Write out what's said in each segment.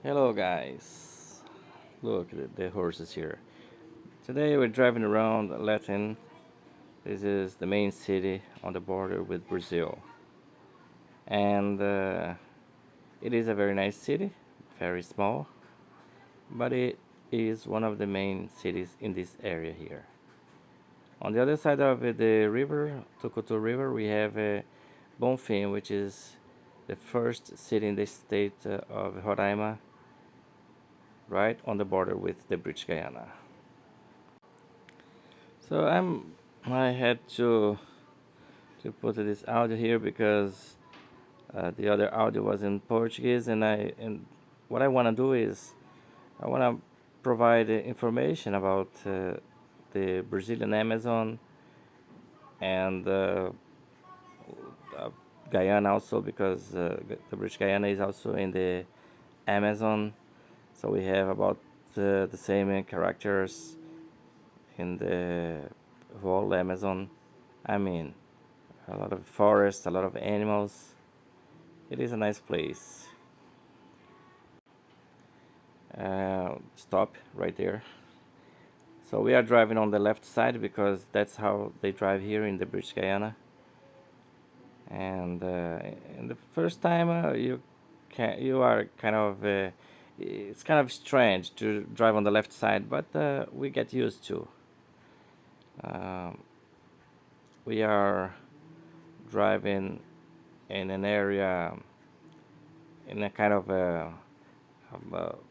Hello guys, look the horses here. Today we're driving around Latin. This is the main city on the border with Brazil, and it is a very nice city, very small, but it is one of the main cities in this area here. On the other side of the river, Tucutu River, we have Bonfim, which is the first city in the state of Roraima, right on the border with the British Guyana. So I had to put this audio here because the other audio was in Portuguese, and what I want to do is I want to provide information about the Brazilian Amazon and uh, Guyana also because the British Guyana is also in the Amazon, so we have about the same characters in the whole Amazon. I mean, a lot of forests, a lot of animals. It is a nice place. Stop right there. So we are driving on the left side because that's how they drive here in the British Guyana. And in the first time you are kind of it's kind of strange to drive on the left side, but we get used to. Um, we are driving in an area in a kind of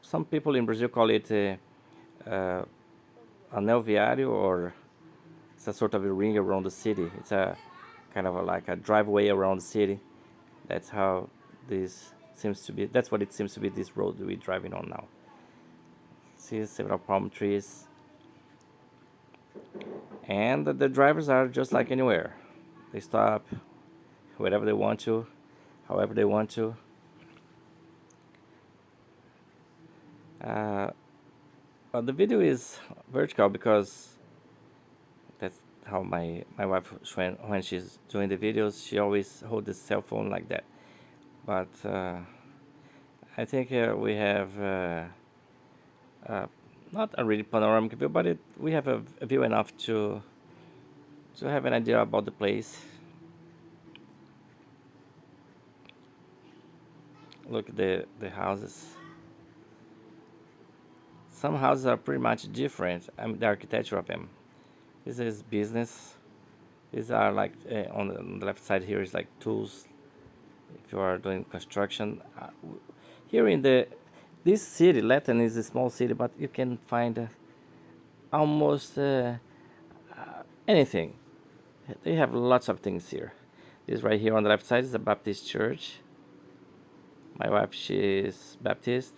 some people in Brazil call it uh, anel viário, or it's a sort of a ring around the city. It's a kind of like a driveway around the city. That's how this seems to be. That's what it seems to be. This road we're driving on now. See several palm trees, and the drivers are just like anywhere. They stop wherever they want to, however they want to. Uh, the video is vertical because that's how my wife, when she's doing the videos, she always hold the cell phone like that. But I think we have uh, not a really panoramic view, but we have a view enough to have an idea about the place. Look at the houses. Some houses are pretty much different. I mean, the architecture of them. This is business. These are like on the left side here is like tools if you are doing construction. Here in this city, Latin is a small city, but you can find almost anything. They have lots of things here. This right here on the left side is a Baptist church. My wife, she is Baptist,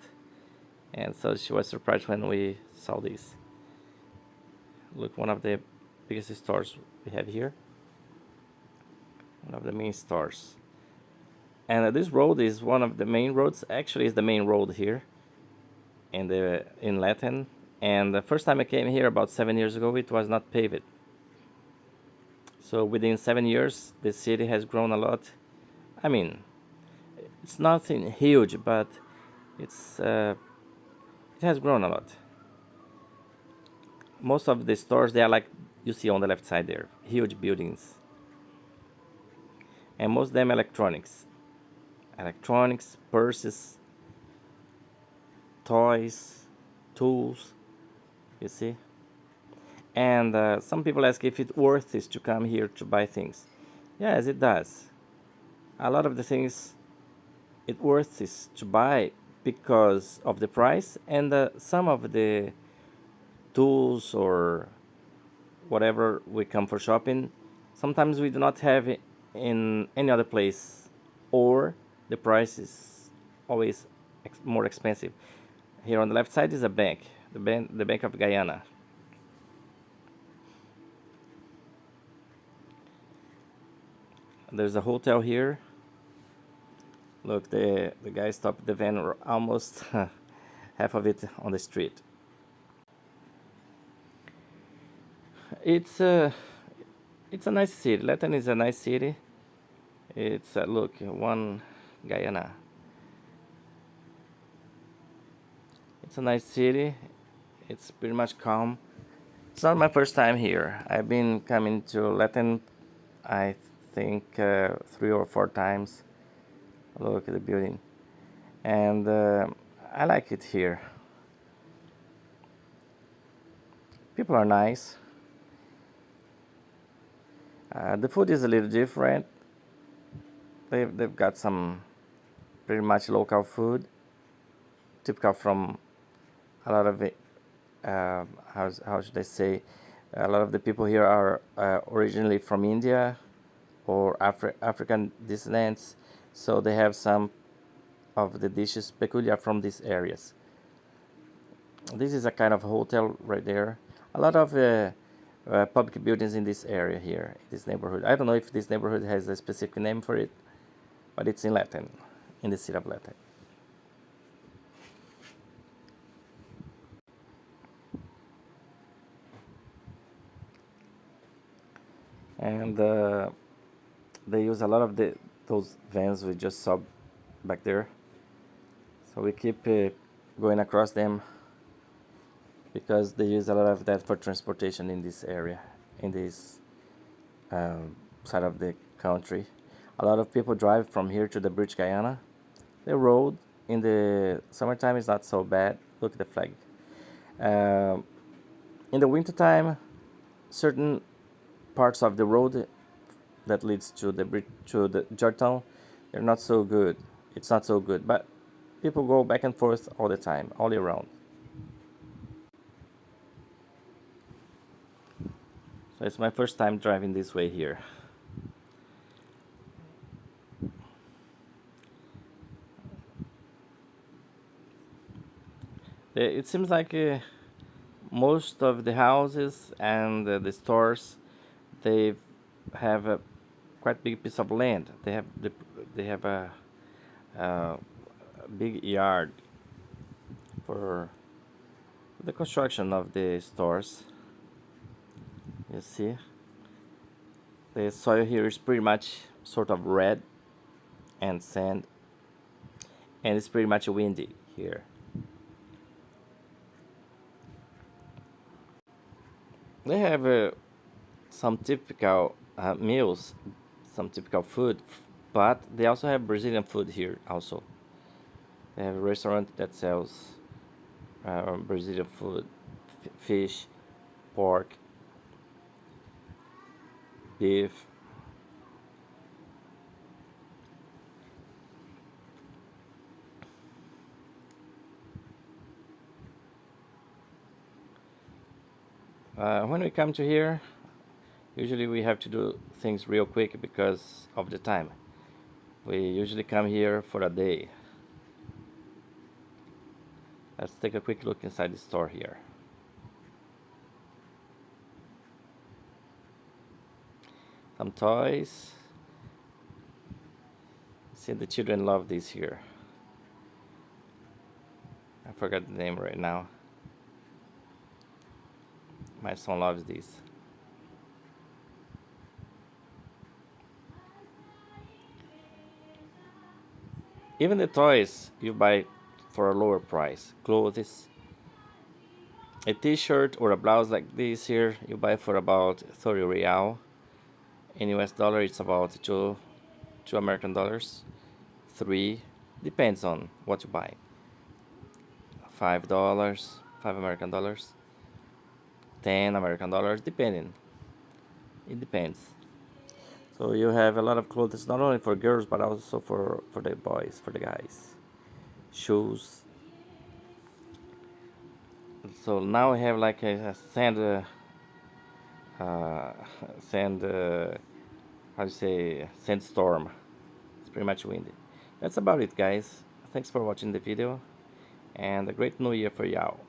and so she was surprised when we saw this. Look, one of the biggest stores we have here, one of the main stores. And this road is one of the main roads. Actually, it's the main road here in Latin. And the first time I came here about 7 years ago, it was not paved. So within 7 years, the city has grown a lot. I mean, it's nothing huge, but it's it has grown a lot. Most of the stores, they are like you see on the left side there, huge buildings, and most of them electronics, purses, toys, tools. You see, and some people ask if it's worth it to come here to buy things. Yes, it does. A lot of the things it worth it to buy because of the price, and some of the tools or whatever we come for shopping, sometimes we do not have it in any other place, or the price is always more expensive. Here on the left side is a bank, the Bank of Guyana. There's a hotel here. Look, the guy stopped the van almost half of it on the street. It's a it's a nice city. Latin is a nice city. It's look, one Guyana. It's a nice city. It's pretty much calm. It's not my first time here. I've been coming to Latin, I think, 3 or 4 times. Look at the building. And I like it here. People are nice. The food is a little different. They've got some pretty much local food, typical from a lot of it. How should I say? A lot of the people here are originally from India or African descendants, so they have some of the dishes peculiar from these areas. This is a kind of hotel right there. A lot of public buildings in this area here, in this neighborhood. I don't know if this neighborhood has a specific name for it, but it's in Latin, in the city of Latin. And they use a lot of those vans we just saw back there. So we keep going across them because they use a lot of that for transportation in this area, in this side of the country. A lot of people drive from here to the British Guyana. The road in the summertime is not so bad. Look at the flag. Um in the wintertime, certain parts of the road that leads to the Georgetown, they're not so good. It's not so good, but people go back and forth all the time, all year round. So it's my first time driving this way here. It seems like most of the houses and the stores, they have a quite big piece of land. They have a big yard for the construction of the stores. You see, the soil here is pretty much sort of red and sand, and it's pretty much windy here. They have some typical meals, some typical food, but they also have Brazilian food here also. They have a restaurant that sells Brazilian food, fish, pork, beef. When we come to here, usually we have to do things real quick because of the time. We usually come here for a day. Let's take a quick look inside the store here. Some toys. See, the children love these here. I forgot the name right now. My son loves these. Even the toys you buy for a lower price. Clothes, a t-shirt or a blouse like this here, you buy for about 30 real. In US dollar, it's about two American dollars, three, depends on what you buy. $5, $5 American, $10 American, depending. It depends. So you have a lot of clothes, not only for girls but also for the boys, for the guys. Shoes. So now we have like a sand, uh, sand, how do you say, sandstorm. It's pretty much windy. That's about it, guys. Thanks for watching the video, and a great new year for y'all.